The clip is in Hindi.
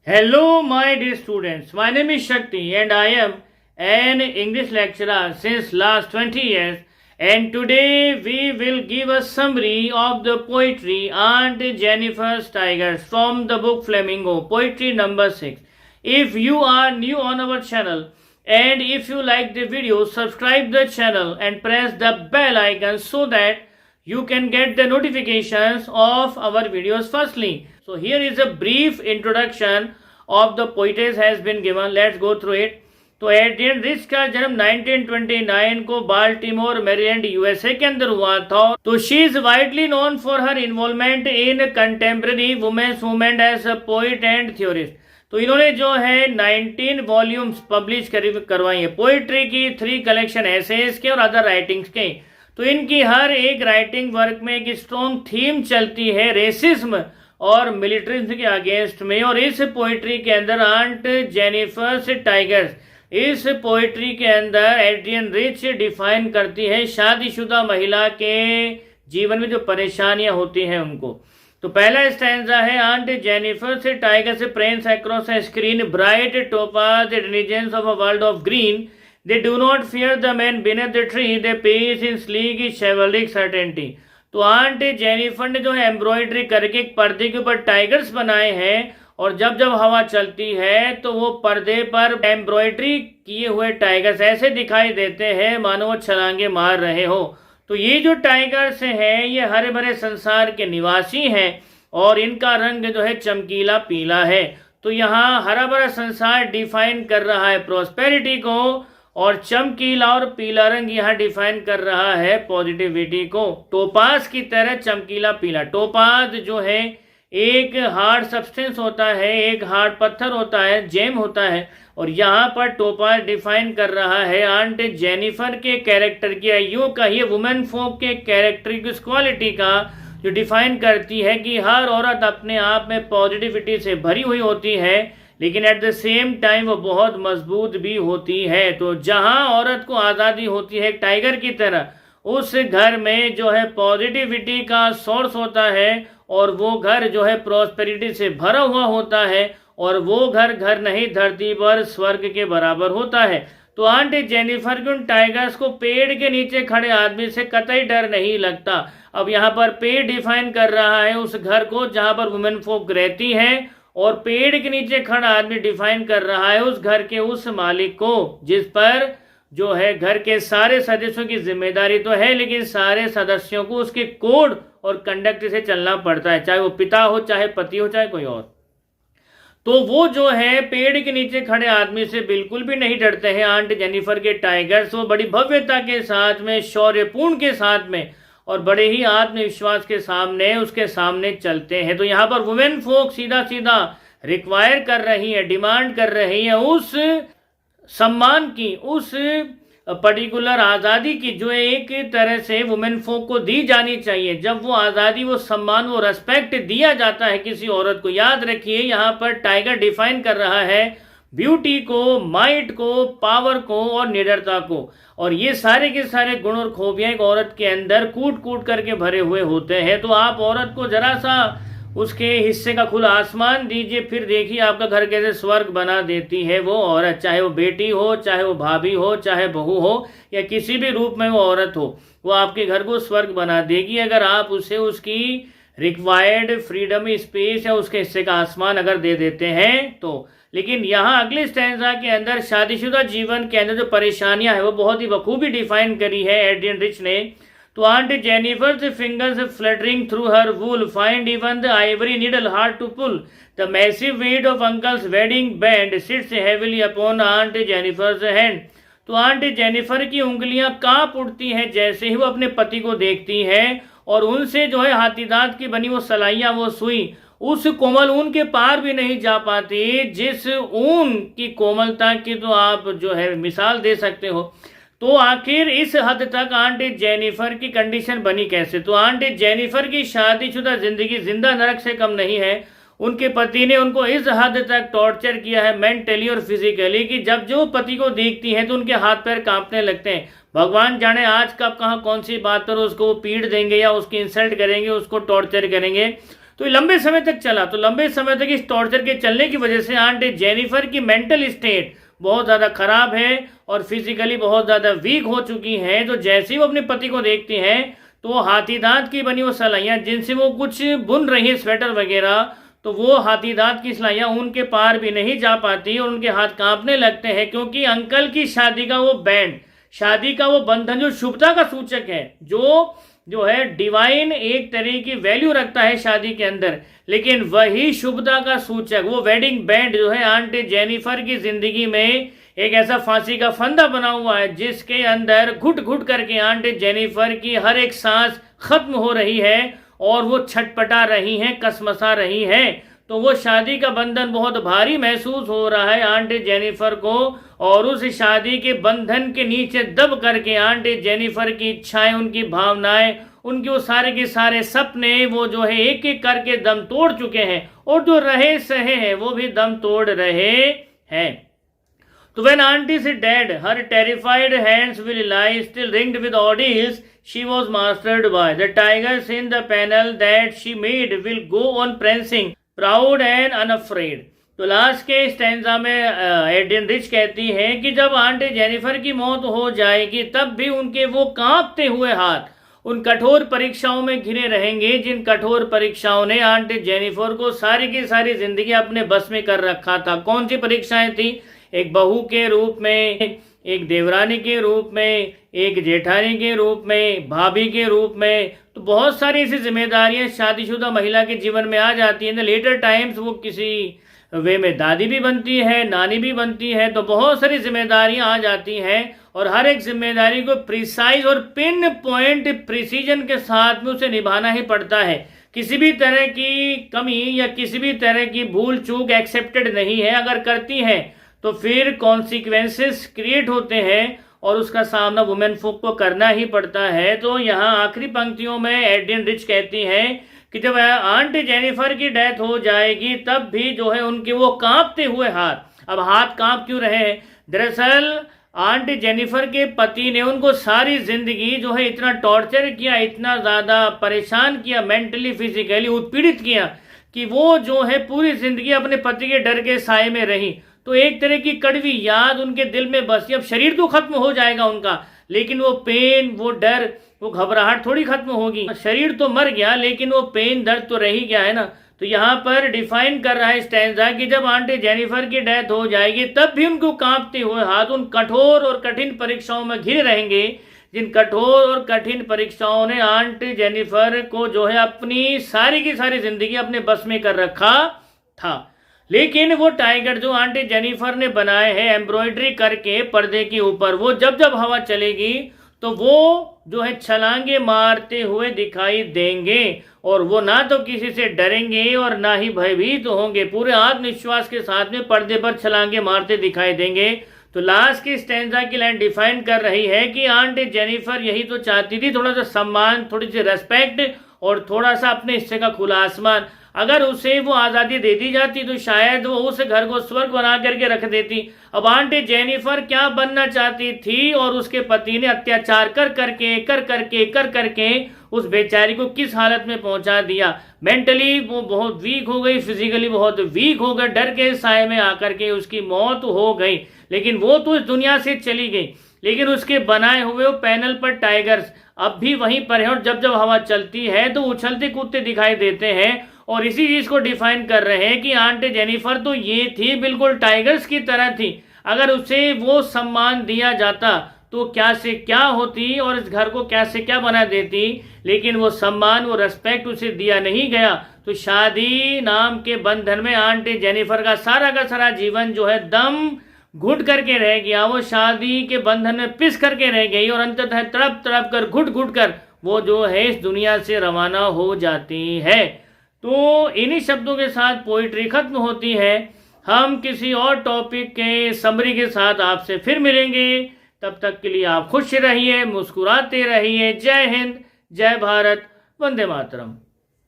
Hello, my dear students. My name is Shakti and I am an English lecturer since last 20 years. And today we will give a summary of the poetry Aunt Jennifer's Tigers from the book Flamingo, poetry number 6. If you are new on our channel and if you like the video, subscribe the channel and press the bell icon so that you can get the notifications of our videos firstly. So here is a brief introduction of the poetess has been given. Let's go through it. तो एड्रियन रिच का जन्म 1929 को बाल्टीमोर मैरीलैंड यूएसए के अंदर हुआ था। तो she is widely known for her involvement in contemporary women's movement as a poet and theorist. तो इन्होंने जो है 19 वॉल्यूम्स पब्लिश करवाई है पोइट्री की, 3 कलेक्शन एसेज के और अदर राइटिंग्स के। तो इनकी हर एक राइटिंग वर्क में एक स्ट्रॉन्ग थीम चलती है रेसिज्म और मिलिट्रिज्म के अगेंस्ट में। और इस पोइट्री के अंदर आंट जेनिफर्स टाइगर्स, इस पोइट्री के अंदर एड्रियन रिच डिफाइन करती है शादीशुदा महिला के जीवन में जो परेशानियां होती हैं उनको। तो पहला स्टैंजा है, aunt Jennifer's tigers prance across a screen bright topaz intelligence of a world of green, they do not fear the man beneath the tree, they pace in sleek chivalric certainty। तो आंट जेनिफर ने जो है एम्ब्रॉयडरी करके एक पर्दे के ऊपर टाइगर्स बनाए हैं और जब जब हवा चलती है तो वो पर्दे पर एम्ब्रॉयडरी किए हुए टाइगर्स ऐसे दिखाई देते हैं मानो वो छलांगे मार रहे हो। तो ये जो टाइगर्स हैं ये हरे भरे संसार के निवासी हैं और इनका रंग जो है चमकीला पीला है। तो यहाँ हरा भरा संसार डिफाइन कर रहा है प्रॉस्पेरिटी को और चमकीला और पीला रंग यहाँ डिफाइन कर रहा है पॉजिटिविटी को। टोपाज की तरह चमकीला पीला, टोपाज जो है एक हार्ड सब्सटेंस होता है, एक हार्ड पत्थर होता है, जेम होता है, और यहाँ पर टोपाज डिफाइन कर रहा है आंट जेनिफर के कैरेक्टर की, यूँ कहिए वुमेन फोक के कैरेक्टरिस्टिक क्वालिटी का, जो डिफाइन करती है कि हर औरत अपने आप में पॉजिटिविटी से भरी हुई होती है लेकिन एट द सेम टाइम वो बहुत मजबूत भी होती है। तो जहां औरत को आज़ादी होती है एक टाइगर की तरह, उस घर में जो है पॉजिटिविटी का सोर्स होता है और वो घर जो है प्रॉस्पेरिटी से भरा हुआ होता है और वो घर नहीं धरती पर स्वर्ग के बराबर होता है। तो आंट जेनिफर के उन टाइगर्स को पेड़ के नीचे खड़े आदमी से कतई डर नहीं लगता। अब यहाँ पर पेड़ डिफाइन कर रहा है उस घर को जहाँ पर वुमेन फोक रहती है और पेड़ के नीचे खड़ा आदमी डिफाइन कर रहा है उस घर के उस मालिक को जिस पर जो है घर के सारे सदस्यों की जिम्मेदारी तो है लेकिन सारे सदस्यों को उसके कोड और कंडक्ट से चलना पड़ता है, चाहे वो पिता हो, चाहे पति हो, चाहे कोई और। तो वो जो है पेड़ के नीचे खड़े आदमी से बिल्कुल भी नहीं डरते हैं आंट जेनिफर के टाइगर्स। वो बड़ी भव्यता के साथ में, शौर्यपूर्ण के साथ में और बड़े ही आत्मविश्वास के सामने उसके सामने चलते हैं। तो यहाँ पर वुमेन फोक सीधा सीधा रिक्वायर कर रही है, डिमांड कर रही है उस सम्मान की, उस पर्टिकुलर आज़ादी की जो एक तरह से वुमेन फोक को दी जानी चाहिए। जब वो आज़ादी, वो सम्मान, वो रेस्पेक्ट दिया जाता है किसी औरत को। याद रखिए यहाँ पर टाइगर डिफाइन कर रहा है ब्यूटी को, माइट को, पावर को और निडरता को, और ये सारे के सारे गुण और खूबियां एक औरत के अंदर कूट कूट करके भरे हुए होते हैं। तो आप औरत को जरा सा उसके हिस्से का खुला आसमान दीजिए, फिर देखिए आपका घर कैसे स्वर्ग बना देती है वो औरत, चाहे वो बेटी हो, चाहे वो भाभी हो, चाहे बहू हो, या किसी भी रूप में वो औरत हो, वो आपके घर को स्वर्ग बना देगी अगर आप उसे उसकी रिक्वायर्ड फ्रीडम स्पेस या उसके हिस्से का आसमान अगर दे देते हैं तो। लेकिन यहाँ अगले स्टैंजा के अंदर शादीशुदा जीवन के अंदर जो परेशानियां है वो बहुत ही बखूबी डिफाइन करी है एड्रियन रिच ने। तो Aunt Jennifer's fingers fluttering through her wool find even the ivory needle hard to pull, the massive weight of uncle's wedding band sits heavily upon Aunt Jennifer's hand. तो आंट जेनिफर की उंगलियां कांप उठती हैं जैसे ही वो अपने पति को देखती हैं और उनसे जो है हाथीदांत की बनी वो सलाइयां, वो सुई उस कोमल ऊन के पार भी नहीं जा पाती जिस ऊन की कोमलता की तो आप जो है मिसाल दे सकते हो। तो आखिर इस हद तक आंट जेनिफर की कंडीशन बनी कैसे? तो आंट जेनिफर की शादीशुदा जिंदगी जिंदा नरक से कम नहीं है। उनके पति ने उनको इस हद तक टॉर्चर किया है मेंटली और फिजिकली कि जब जो पति को देखती हैं तो उनके हाथ पैर कांपने लगते हैं। भगवान जाने आज कब कहाँ कौन सी बात पर उसको पीट देंगे या उसकी इंसल्ट करेंगे, उसको टॉर्चर करेंगे। तो ये लंबे समय तक चला। तो लंबे समय तक इस टॉर्चर के चलने की वजह से आंट जेनिफर की मेंटल स्टेट बहुत ज़्यादा खराब है और फिजिकली बहुत ज़्यादा वीक हो चुकी हैं। तो जैसे ही वो अपने पति को देखती हैं तो वो हाथी दांत की बनी वो सलाइयाँ जिनसे वो कुछ बुन रही है स्वेटर वगैरह, तो वो हाथी दांत की सलाइयाँ उनके पार भी नहीं जा पाती और उनके हाथ कांपने लगते हैं, क्योंकि अंकल की शादी का वो बैंड, शादी का वो बंधन जो शुभता का सूचक है, जो है डिवाइन एक तरह की वैल्यू रखता है शादी के अंदर, लेकिन वही शुभता का सूचक वो वेडिंग बैंड जो है आंट जेनिफर की जिंदगी में एक ऐसा फांसी का फंदा बना हुआ है जिसके अंदर घुट घुट करके आंट जेनिफर की हर एक सांस खत्म हो रही है और वो छटपटा रही हैं, कसमसा रही हैं। तो वो शादी का बंधन बहुत भारी महसूस हो रहा है आंट जेनिफर को, और उस शादी के बंधन के नीचे दब करके आंट जेनिफर की इच्छाएं, उनकी भावनाएं, उनके वो सारे के सारे सपने वो जो है एक एक करके दम तोड़ चुके हैं, और जो रहे सहे हैं वो भी दम तोड़ रहे हैं। तो when auntie is dead, her terrified hands will lie still ringed with ordeals she was mastered by. The tigers in the panel that she made will go on prancing, proud and unafraid. तो लास्ट के स्टैंजा में एडिन रिच कहती हैं कि जब आंटी जेनिफर की मौत हो जाएगी तब भी उनके वो कांपते हुए हाथ उन कठोर परीक्षाओं में घिरे रहेंगे, जिन कठोर परीक्षाओं ने आंटी जेनिफर को सारी की सारी जिंदगी अपने बस में कर रखा था। कौन सी परीक्षाएं थी? एक बहू के रूप में, एक देवरानी के रूप में, एक जेठानी के रूप में, भाभी के रूप में। तो बहुत सारी ऐसी जिम्मेदारियां शादीशुदा महिला के जीवन में आ जाती हैं। लेटर टाइम्स वो किसी वे में दादी भी बनती है, नानी भी बनती है। तो बहुत सारी जिम्मेदारियां आ जाती हैं और हर एक जिम्मेदारी को प्रिसाइज और पिन पॉइंट प्रिसीजन के साथ में उसे निभाना ही पड़ता है। किसी भी तरह की कमी या किसी भी तरह की भूल चूक एक्सेप्टेड नहीं है। अगर करती है तो फिर कॉन्सिक्वेंसेस क्रिएट होते हैं और उसका सामना वुमेन फोक को करना ही पड़ता है। तो यहाँ आखिरी पंक्तियों में एडिन रिच कहती हैं कि जब आंट जेनिफर की डेथ हो जाएगी तब भी जो है उनके वो कांपते हुए हाथ, अब हाथ कांप क्यों रहे हैं? दरअसल आंट जेनिफर के पति ने उनको सारी जिंदगी जो है इतना टॉर्चर किया, इतना ज़्यादा परेशान किया, मेंटली फिजिकली उत्पीड़ित किया कि वो जो है पूरी जिंदगी अपने पति के डर के साए में रही। तो एक तरह की कड़वी याद उनके दिल में बसी। अब शरीर तो खत्म हो जाएगा उनका, लेकिन वो पेन, वो डर, वो घबराहट थोड़ी खत्म होगी। शरीर तो मर गया लेकिन वो पेन, दर्द तो रह ही गया है ना। तो यहाँ पर डिफाइन कर रहा है स्टैंजा कि जब आंटी जेनिफर की डेथ हो जाएगी तब भी उनको कांपते हुए हाथ उन कठोर और कठिन परीक्षाओं में घिरे रहेंगे, जिन कठोर और कठिन परीक्षाओं ने आंट जेनिफर को जो है अपनी सारी की सारी जिंदगी अपने बस में कर रखा था। लेकिन वो टाइगर जो आंटी जेनिफर ने बनाए हैं एम्ब्रॉयडरी करके पर्दे के ऊपर, वो जब जब हवा चलेगी तो वो जो है छलांगे मारते हुए दिखाई देंगे, और वो ना तो किसी से डरेंगे और ना ही भयभीत होंगे, पूरे आत्मविश्वास के साथ में पर्दे पर छलांगे मारते दिखाई देंगे। तो लास्ट की स्टैंजा की लाइन डिफाइन कर रही है कि आंटी जेनिफर यही तो चाहती थी, थोड़ा सा सम्मान, थोड़ी सी रेस्पेक्ट और थोड़ा सा अपने हिस्से का खुला आसमान। अगर उसे वो आज़ादी दे दी जाती तो शायद वो उस घर को स्वर्ग बना करके रख देती। अब आंटी जेनिफर क्या बनना चाहती थी और उसके पति ने अत्याचार कर करके उस बेचारी को किस हालत में पहुंचा दिया। मेंटली वो बहुत वीक हो गई, फिजिकली बहुत वीक हो गई, डर के साए में आकर के उसकी मौत हो गई। लेकिन वो तो इस दुनिया से चली गई, लेकिन उसके बनाए हुए वो पैनल पर टाइगर्स अब भी वहीं पर है, और जब जब हवा चलती है तो उछलते कूदते दिखाई देते हैं। और इसी चीज को डिफाइन कर रहे हैं कि आंटी जेनिफर तो ये थी, बिल्कुल टाइगर्स की तरह थी। अगर उसे वो सम्मान दिया जाता तो क्या से क्या होती और इस घर को क्या से क्या बना देती, लेकिन वो सम्मान, वो रेस्पेक्ट उसे दिया नहीं गया। तो शादी नाम के बंधन में आंटी जेनिफर का सारा जीवन जो है दम घुट करके रह गया। वो शादी के बंधन में पिस करके रह गई और अंततः तड़प तड़प कर, घुट कर वो जो है इस दुनिया से रवाना हो जाती है। तो इन्हीं शब्दों के साथ पोइट्री खत्म होती है। हम किसी और टॉपिक के समरी के साथ आपसे फिर मिलेंगे। तब तक के लिए आप खुश रहिए, मुस्कुराते रहिए। जय हिंद, जय भारत, वंदे मातरम।